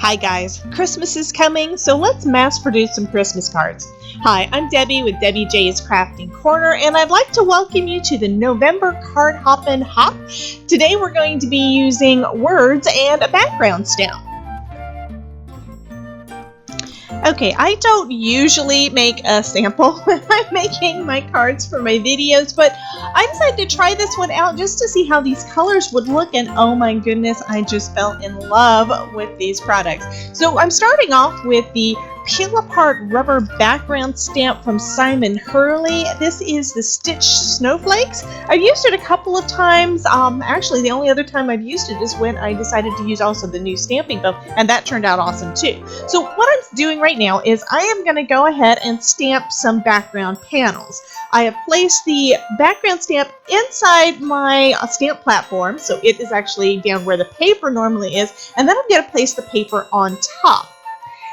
Hi guys, Christmas is coming, so let's mass produce some Christmas cards. Hi, I'm Debbie with Debbie J's Crafting Corner, and I'd like to welcome you to the November Card Hoppin' Hop. Today we're going to be using words and a background stamp. Okay, I don't usually make a sample when I'm making my cards for my videos, but I decided to try this one out just to see how these colors would look, and oh my goodness, I just fell in love with these products. So I'm starting off with the Peel Apart Rubber Background Stamp from Simon Hurley. This is the Stitch Snowflakes. I've used it a couple of times. Actually, the only other time I've used it is when I decided to use also the new stamping book, and that turned out awesome too. So what I'm doing right now is I am going to go ahead and stamp some background panels. I have placed the background stamp inside my stamp platform, so it is actually down where the paper normally is, and then I'm going to place the paper on top.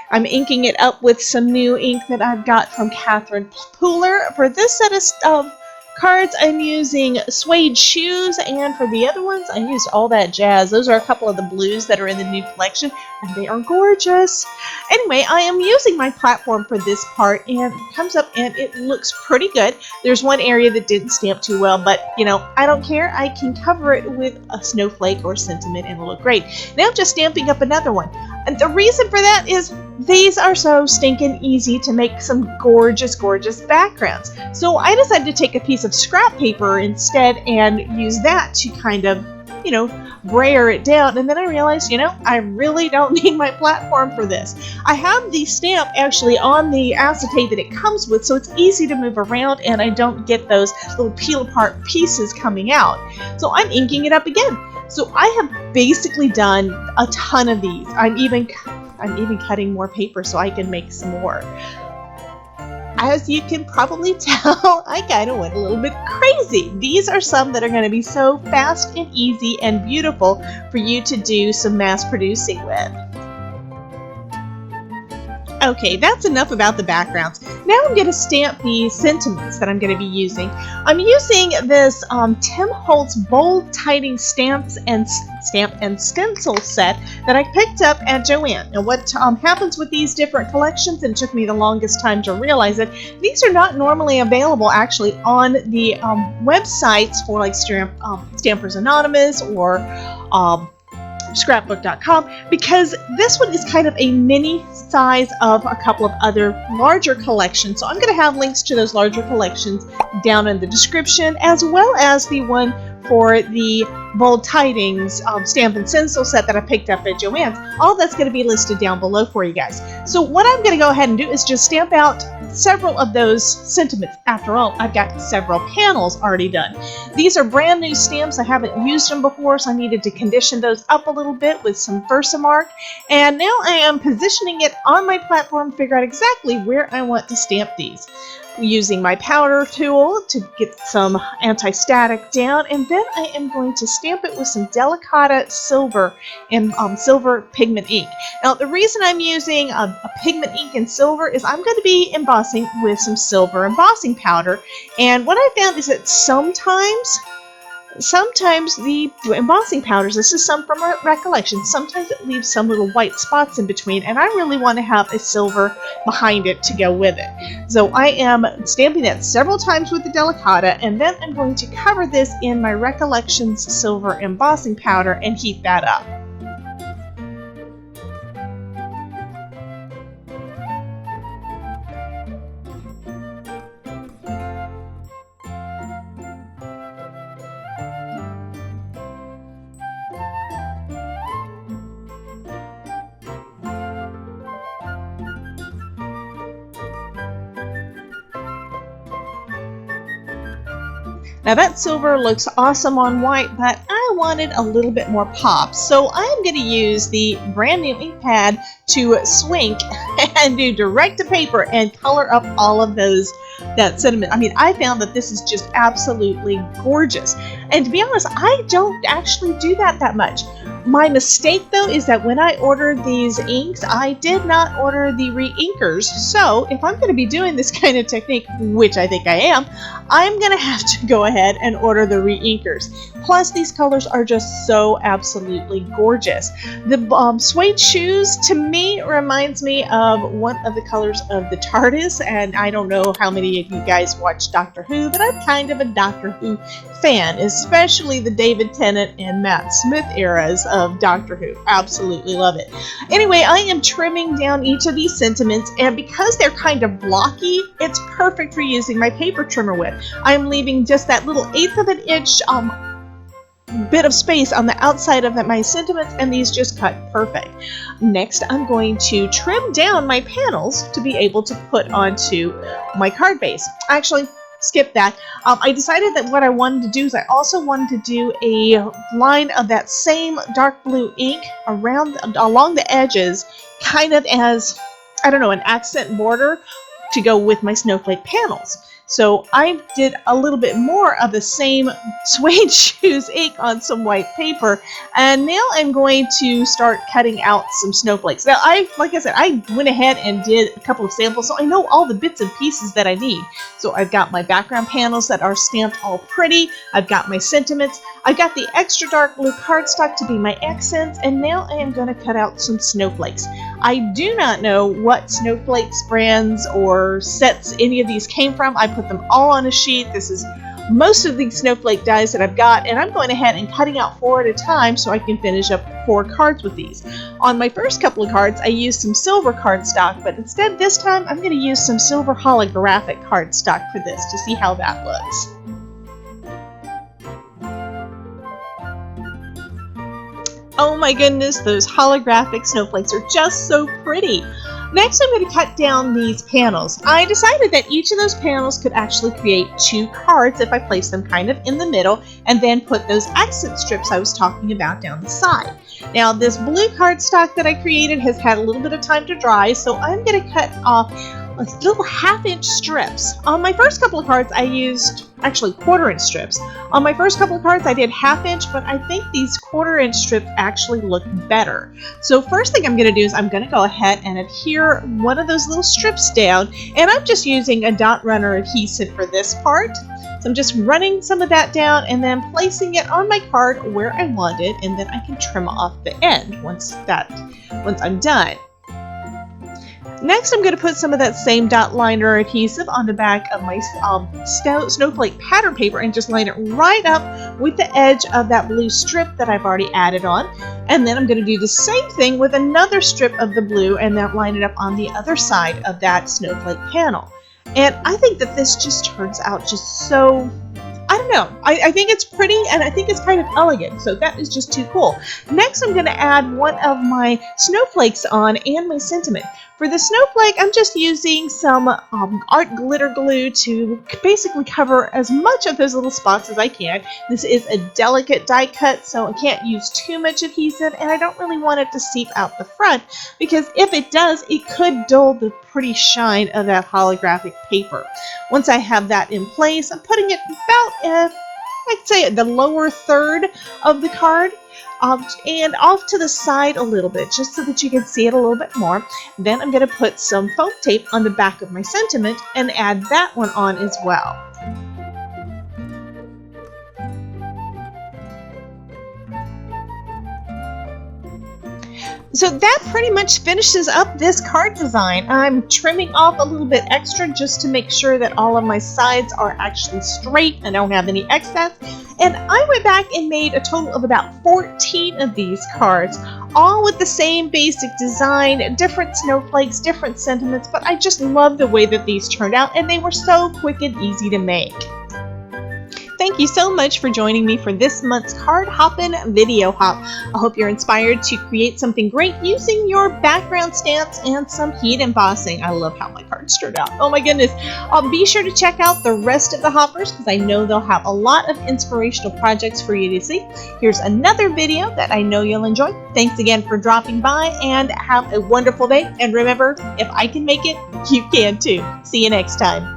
I'm inking it up with some new ink that I've got from Catherine Pooler. For this set of cards, I'm using suede shoes, and for the other ones, I used All That Jazz. Those are a couple of the blues that are in the new collection, and they are gorgeous. Anyway, I am using my platform for this part, and it comes up and it looks pretty good. There's one area that didn't stamp too well, but you know, I don't care. I can cover it with a snowflake or sentiment and it'll look great. Now I'm just stamping up another one. And the reason for that is these are so stinking easy to make some gorgeous, gorgeous backgrounds. So I decided to take a piece of scrap paper instead and use that to kind of, you know, brayer it down. And then I realized, you know, I really don't need my platform for this. I have the stamp actually on the acetate that it comes with, so it's easy to move around and I don't get those little peel apart pieces coming out. So I'm inking it up again. So I have basically done a ton of these. I'm even cutting more paper so I can make some more. As you can probably tell, I kind of went a little bit crazy. These are some that are going to be so fast and easy and beautiful for you to do some mass producing with. Okay, that's enough about the backgrounds. Now I'm going to stamp the sentiments that I'm going to be using. I'm using this Tim Holtz Bold Tiding Stamp and Stencil set that I picked up at Joann. Now what happens with these different collections, and it took me the longest time to realize it, these are not normally available actually on the websites for like Stampers Anonymous or scrapbook.com, because this one is kind of a mini size of a couple of other larger collections. So I'm going to have links to those larger collections down in the description, as well as the one for the Bold Tidings Stamp and Stencil set that I picked up at Joann's. All that's going to be listed down below for you guys. So what I'm going to go ahead and do is just stamp out several of those sentiments. After all, I've got several panels already done. These are brand new stamps. I haven't used them before, so I needed to condition those up a little bit with some Versamark. And now I am positioning it on my platform to figure out exactly where I want to stamp these. Using my powder tool to get some anti-static down, and then I am going to stamp it with some Delicata silver and silver pigment ink. Now the reason I'm using a pigment ink and silver is I'm going to be embossing with some silver embossing powder, and what I found is that sometimes the embossing powders, this is some from recollection, sometimes it leaves some little white spots in between, and I really want to have a silver behind it to go with it. So I am stamping that several times with the Delicata, and then I'm going to cover this in my Recollections silver embossing powder and heat that up. Now that silver looks awesome on white, but I wanted a little bit more pop, so I'm going to use the brand new ink pad to swink and do direct to paper and color up all of that sentiment. I mean, I found that this is just absolutely gorgeous. And to be honest, I don't actually do that much. My mistake though is that when I ordered these inks, I did not order the re-inkers. So if I'm going to be doing this kind of technique, which I think I am, I'm going to have to go ahead and order the re-inkers. Plus, these colors are just so absolutely gorgeous. The suede shoes, to me, reminds me of one of the colors of the TARDIS, and I don't know how many of you guys watch Doctor Who, but I'm kind of a Doctor Who fan, especially the David Tennant and Matt Smith eras of Doctor Who. Absolutely love it. Anyway, I am trimming down each of these sentiments, and because they're kind of blocky, it's perfect for using my paper trimmer with. I'm leaving just that little 1/8 of an inch bit of space on the outside of my sentiments, and these just cut perfect. Next, I'm going to trim down my panels to be able to put onto my card base. Actually, skip that. I decided that what I wanted to do is I also wanted to do a line of that same dark blue ink along the edges, kind of as, I don't know, an accent border to go with my snowflake panels. So I did a little bit more of the same suede shoes ink on some white paper, and now I'm going to start cutting out some snowflakes. Now, like I said, I went ahead and did a couple of samples, so I know all the bits and pieces that I need. So I've got my background panels that are stamped all pretty, I've got my sentiments, I've got the extra dark blue cardstock to be my accents, and now I am going to cut out some snowflakes. I do not know what snowflakes brands or sets any of these came from. I put them all on a sheet. This is most of the snowflake dies that I've got, and I'm going ahead and cutting out 4 at a time so I can finish up 4 cards with these. On my first couple of cards, I used some silver cardstock, but instead this time I'm going to use some silver holographic cardstock for this to see how that looks. Oh my goodness, those holographic snowflakes are just so pretty. Next, I'm going to cut down these panels. I decided that each of those panels could actually create 2 cards if I place them kind of in the middle and then put those accent strips I was talking about down the side. Now, this blue cardstock that I created has had a little bit of time to dry, so I'm going to cut off little 1/2-inch strips. On my first couple of cards, I used actually 1/4-inch strips. On my first couple of cards, I did 1/2-inch, but I think these 1/4-inch strips actually look better. So first thing I'm going to do is I'm going to go ahead and adhere one of those little strips down, and I'm just using a dot runner adhesive for this part. So I'm just running some of that down and then placing it on my card where I want it, and then I can trim off the end once I'm done. Next, I'm going to put some of that same dot liner adhesive on the back of my snowflake pattern paper and just line it right up with the edge of that blue strip that I've already added on. And then I'm going to do the same thing with another strip of the blue and then line it up on the other side of that snowflake panel. And I think that this just turns out just so, I don't know, I think it's pretty and I think it's kind of elegant, so that is just too cool. Next, I'm going to add one of my snowflakes on and my sentiment. For the snowflake, I'm just using some art glitter glue to basically cover as much of those little spots as I can. This is a delicate die cut, so I can't use too much adhesive, and I don't really want it to seep out the front, because if it does, it could dull the pretty shine of that holographic paper. Once I have that in place, I'm putting it about, I'd say, the lower third of the card. And off to the side a little bit, just so that you can see it a little bit more. Then I'm going to put some foam tape on the back of my sentiment and add that one on as well. So that pretty much finishes up this card design. I'm trimming off a little bit extra just to make sure that all of my sides are actually straight and don't have any excess. And I went back and made a total of about 14 of these cards, all with the same basic design, different snowflakes, different sentiments, but I just love the way that these turned out, and they were so quick and easy to make. Thank you so much for joining me for this month's Card Hoppin' Video Hop. I hope you're inspired to create something great using your background stamps and some heat embossing. I love how my cards turned out. Oh my goodness. Be sure to check out the rest of the hoppers because I know they'll have a lot of inspirational projects for you to see. Here's another video that I know you'll enjoy. Thanks again for dropping by and have a wonderful day. And remember, if I can make it, you can too. See you next time.